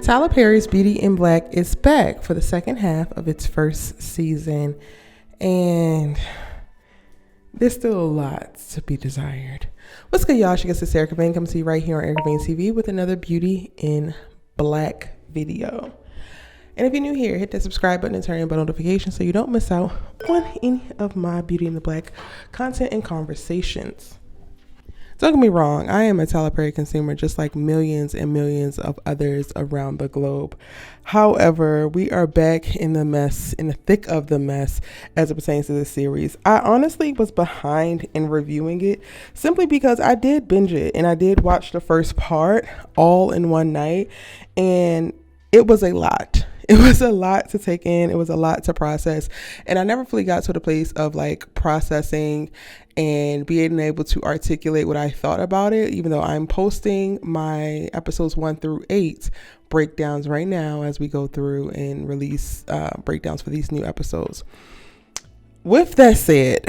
Tyler Perry's Beauty in Black is back for the second half of its first season, and there's still a lot to be desired. What's good, y'all? She gets this Erica Vane coming to you right here on Erica Vane TV with another Beauty in Black video. And if you're new here, hit that subscribe button and turn on bell notifications so you don't miss out on any of my Beauty in the Black content and conversations. Don't get me wrong, I am a Tyler Perry consumer just like millions and millions of others around the globe. However, we are back in the mess, in the thick of the mess as it pertains to this series. I honestly was behind in reviewing it simply because I did binge it and I did watch the first part all in one night, and it was a lot. It was a lot to take in. It was a lot to process. And I never fully got to the place of like processing and being able to articulate what I thought about it, even though I'm posting my episodes 1 through 8 breakdowns right now as we go through and release breakdowns for these new episodes. With that said,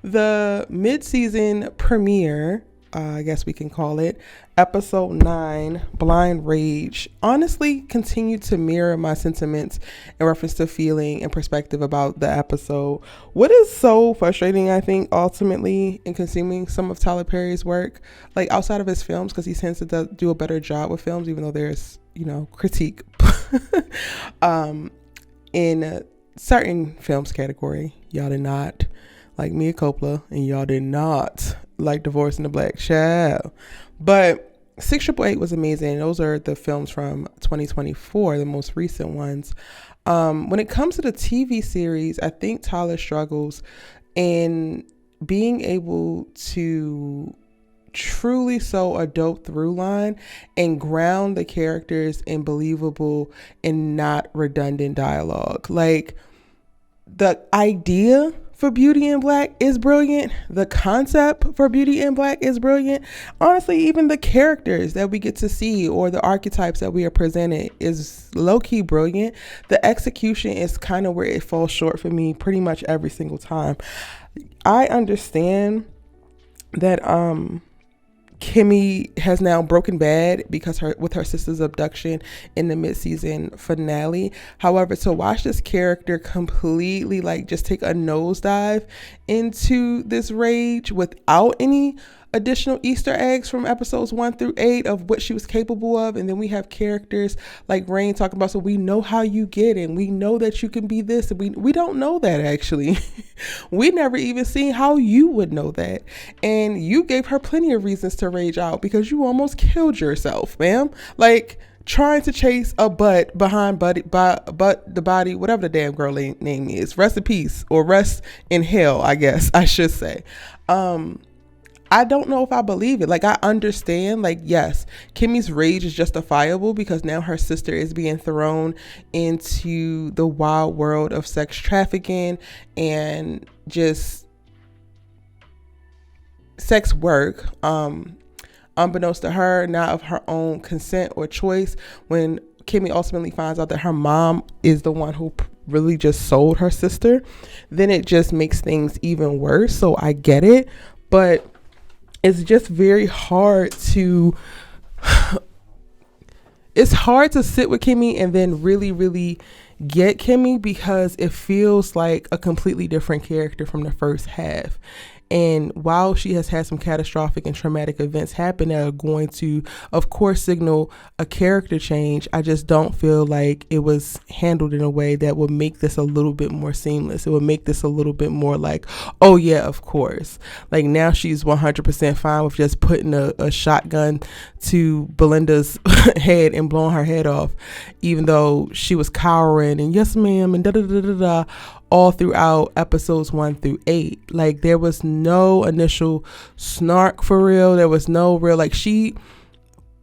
the mid-season premiere, I guess we can call it, episode 9, Blind Rage, honestly continued to mirror my sentiments in reference to feeling and perspective about the episode. What is so frustrating, I think, ultimately in consuming some of Tyler Perry's work, like outside of his films, because he tends to do a better job with films, even though there's, critique in certain films category. Y'all did not like Mia Coppola, and y'all did not like Divorce in the Black Child. But 688 was amazing. Those are the films from 2024, the most recent ones. When it comes to the TV series, I think Tyler struggles in being able to truly sew a dope through line and ground the characters in believable and not redundant dialogue. Like, the idea for Beauty in Black is brilliant. The concept for Beauty in Black is brilliant. Honestly, even the characters that we get to see or the archetypes that we are presented is low-key brilliant. The execution is kind of where it falls short for me pretty much every single time. I understand that Kimmie has now broken bad because with her sister's abduction in the mid-season finale. However, to watch this character completely just take a nosedive into this rage without any additional Easter eggs from episodes 1 through 8 of what she was capable of. And then we have characters like Rain talking about, so we know how you get in. We know that you can be this. And we don't know that, actually. We never even seen how you would know that. And you gave her plenty of reasons to rage out because you almost killed yourself, ma'am. Like, trying to chase a butt behind the body, whatever the damn girl name is. Rest in peace, or rest in hell, I guess I should say. I don't know if I believe it. Like, I understand, yes, Kimmie's rage is justifiable because now her sister is being thrown into the wild world of sex trafficking and just sex work, unbeknownst to her, not of her own consent or choice. When Kimmie ultimately finds out that her mom is the one who really just sold her sister, then it just makes things even worse. So I get it, but it's just very hard to sit with Kimmie and then really, really get Kimmie because it feels like a completely different character from the first half. And while she has had some catastrophic and traumatic events happen that are going to, of course, signal a character change, I just don't feel like it was handled in a way that would make this a little bit more seamless. It would make this a little bit more like, oh yeah, of course. Like, now she's 100% fine with just putting a shotgun to Belinda's head and blowing her head off, even though she was cowering and yes ma'am and da-da-da-da-da all throughout episodes 1 through 8. Like, there was no initial snark for real. There was no real, she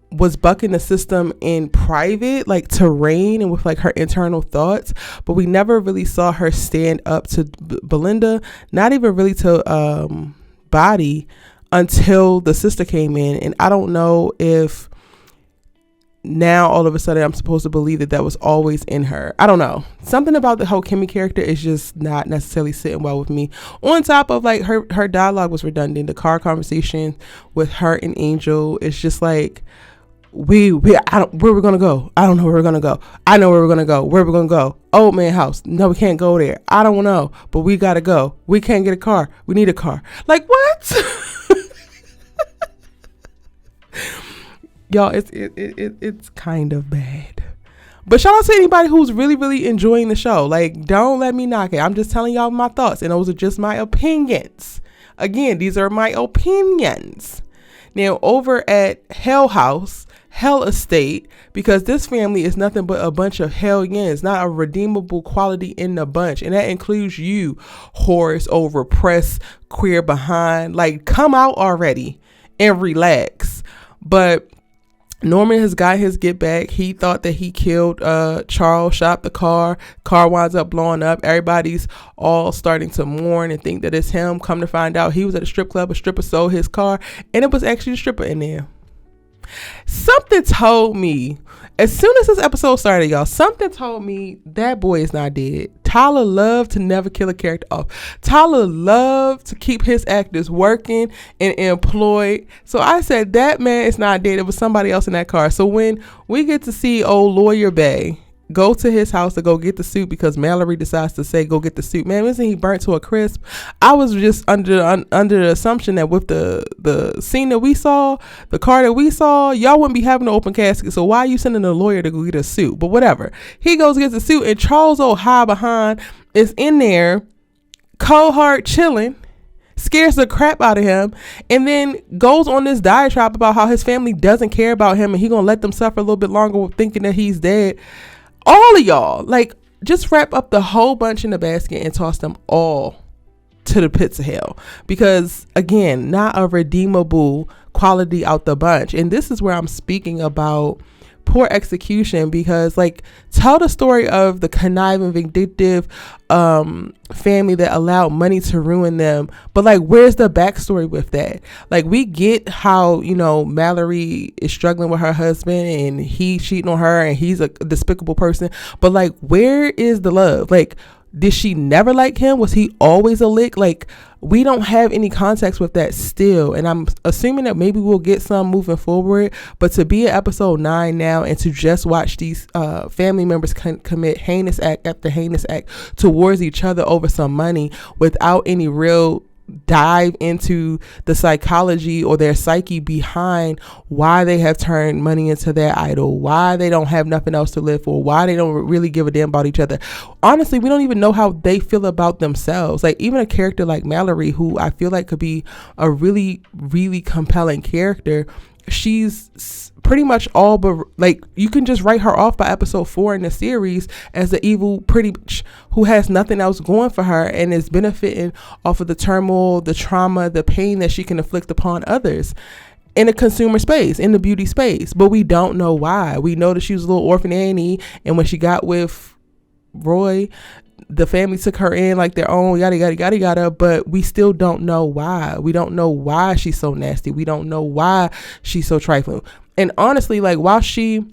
was bucking the system in private, to Rain and with her internal thoughts, but we never really saw her stand up to Belinda, not even really to Body, until the sister came in. And I don't know if now all of a sudden I'm supposed to believe that was always in her. I don't know. Something about the whole Kimmie character is just not necessarily sitting well with me. On top of her dialogue was redundant. The car conversation with her and Angel is just where we're gonna go. I don't know where we're gonna go. I know where we're gonna go. Where we're gonna go? Old man house. No, we can't go there. I don't know, but we gotta go. We can't get a car. We need a car. Like what? Y'all, it's kind of bad. But shout out to anybody who's really, really enjoying the show. Like, don't let me knock it. I'm just telling y'all my thoughts, and those are just my opinions. Again, these are my opinions. Now, over at Hell House, Hell Estate, because this family is nothing but a bunch of hellions, not a redeemable quality in the bunch. And that includes you, Horace, over press, queer behind. Like, come out already and relax. But Norman has got his get back. He thought that he killed Charles, shot the car winds up blowing up. Everybody's all starting to mourn and think that it's him. Come to find out, he was at a strip club. A stripper sold his car, and it was actually a stripper in there. Something told me, as soon as this episode started, y'all, something told me that boy is not dead. Tyler loved to never kill a character off. Tyler loved to keep his actors working and employed. So I said, that man is not dead. It was somebody else in that car. So when we get to see old Lawyer Bay go to his house to go get the suit because Mallory decides to say, go get the suit. Man, isn't he burnt to a crisp? I was just under the assumption that with the scene that we saw, the car that we saw, y'all wouldn't be having an open casket. So why are you sending a lawyer to go get a suit? But whatever. He goes get the suit, and Charles old high behind is in there, cold hard chilling, scares the crap out of him, and then goes on this diatribe about how his family doesn't care about him and he gonna let them suffer a little bit longer with thinking that he's dead. All of y'all, like, just wrap up the whole bunch in the basket and toss them all to the pits of hell, because again, not a redeemable quality out the bunch. And this is where I'm speaking about poor execution, because, like, tell the story of the conniving, vindictive family that allowed money to ruin them, but like, where's the backstory with that? Like, we get how, you know, Mallory is struggling with her husband and he's cheating on her and he's a despicable person, but like, where is the love? Like, did she never like him? Was he always a lick? Like, we don't have any context with that still. And I'm assuming that maybe we'll get some moving forward. But to be at episode 9 now and to just watch these family members commit heinous act after heinous act towards each other over some money without any real dive into the psychology or their psyche behind why they have turned money into their idol, why they don't have nothing else to live for, why they don't really give a damn about each other. Honestly, we don't even know how they feel about themselves. Like, even a character like Mallory, who I feel like could be a really, really compelling character, she's pretty much all but, like, you can just write her off by episode 4 in the series as the evil pretty bitch who has nothing else going for her and is benefiting off of the turmoil, the trauma, the pain that she can inflict upon others in a consumer space, in the beauty space. But we don't know why. We know that she was a little orphan Annie, and when she got with Roy, the family took her in like their own, yada, but we still don't know why. We don't know why she's so nasty. We don't know why she's so trifling. And honestly, like, while she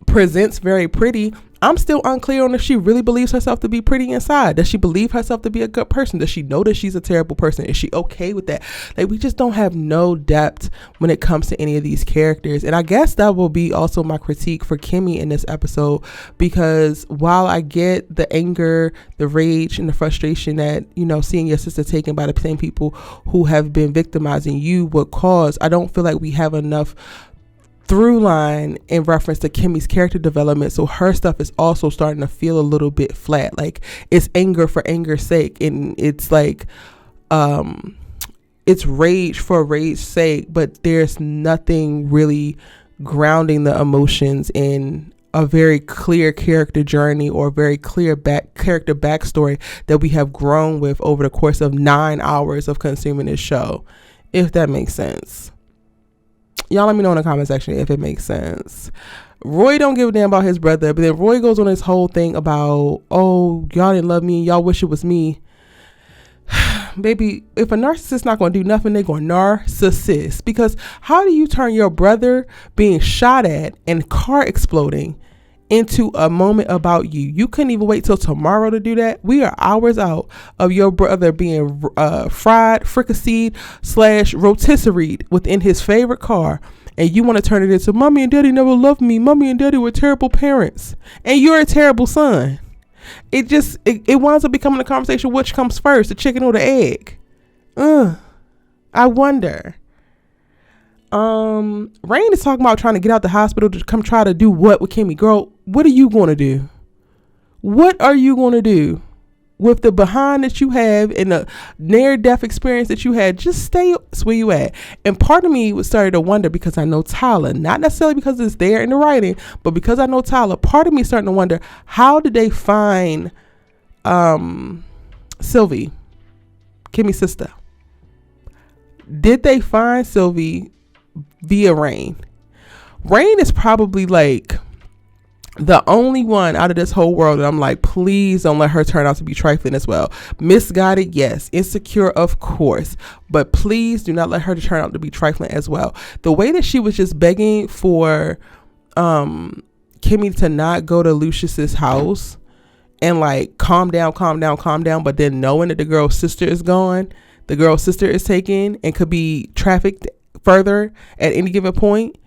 presents very pretty, I'm still unclear on if she really believes herself to be pretty inside. Does she believe herself to be a good person? Does she know that she's a terrible person? Is she okay with that? Like, we just don't have no depth when it comes to any of these characters. And I guess that will be also my critique for Kimmie in this episode, because while I get the anger, the rage, and the frustration that, you know, seeing your sister taken by the same people who have been victimizing you would cause, I don't feel like we have enough through line in reference to Kimmie's character development. So her stuff is also starting to feel a little bit flat. Like, it's anger for anger's sake, and it's like it's rage for rage's sake, but there's nothing really grounding the emotions in a very clear character journey or very clear character backstory that we have grown with over the course of 9 hours of consuming this show, if that makes sense. Y'all let me know in the comment section if it makes sense. Roy don't give a damn about his brother, but then Roy goes on this whole thing about, oh, y'all didn't love me, y'all wish it was me. Baby, if a narcissist not going to do nothing, they're going to narcissist. Because how do you turn your brother being shot at and car exploding into a moment about you? You couldn't even wait till tomorrow to do that. We are hours out of your brother being fried, fricasseed / rotisserie within his favorite car, and you want to turn it into mommy and daddy never loved me, mommy and daddy were terrible parents, and you're a terrible son. It winds up becoming a conversation, which comes first, the chicken or the egg? I wonder. Rain is talking about trying to get out the hospital to come try to do what with Kimmie. Girl, what are you going to do? What are you going to do with the behind that you have and the near-death experience that you had? Just stay where you at. And part of me was started to wonder, because I know Tyler, not necessarily because it's there in the writing, but because I know Tyler, part of me starting to wonder, how did they find Sylvie, Kimmie's sister? Did they find Sylvie via Rain? Rain is probably like the only one out of this whole world that I'm like, please don't let her turn out to be trifling as well. Misguided, yes. Insecure, of course. But please do not let her turn out to be trifling as well. The way that she was just begging for Kimmie to not go to Lucius's house and like calm down, but then knowing that the girl's sister is gone, the girl's sister is taken and could be trafficked further at any given point,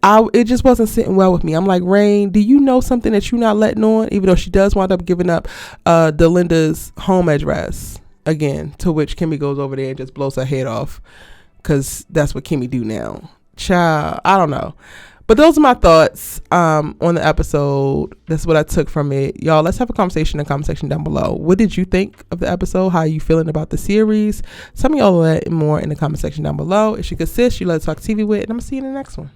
it just wasn't sitting well with me. I'm like, Rain, do you know something that you're not letting on? Even though she does wind up giving up Delinda's home address again, to which Kimmie goes over there and just blows her head off, because that's what Kimmie do now. Child, I don't know. But those are my thoughts on the episode. That's what I took from it. Y'all, let's have a conversation in the comment section down below. What did you think of the episode? How are you feeling about the series? Tell me all of that and more in the comment section down below. It's your good sis, you Let's Talk TV with, and I'm going to see you in the next one.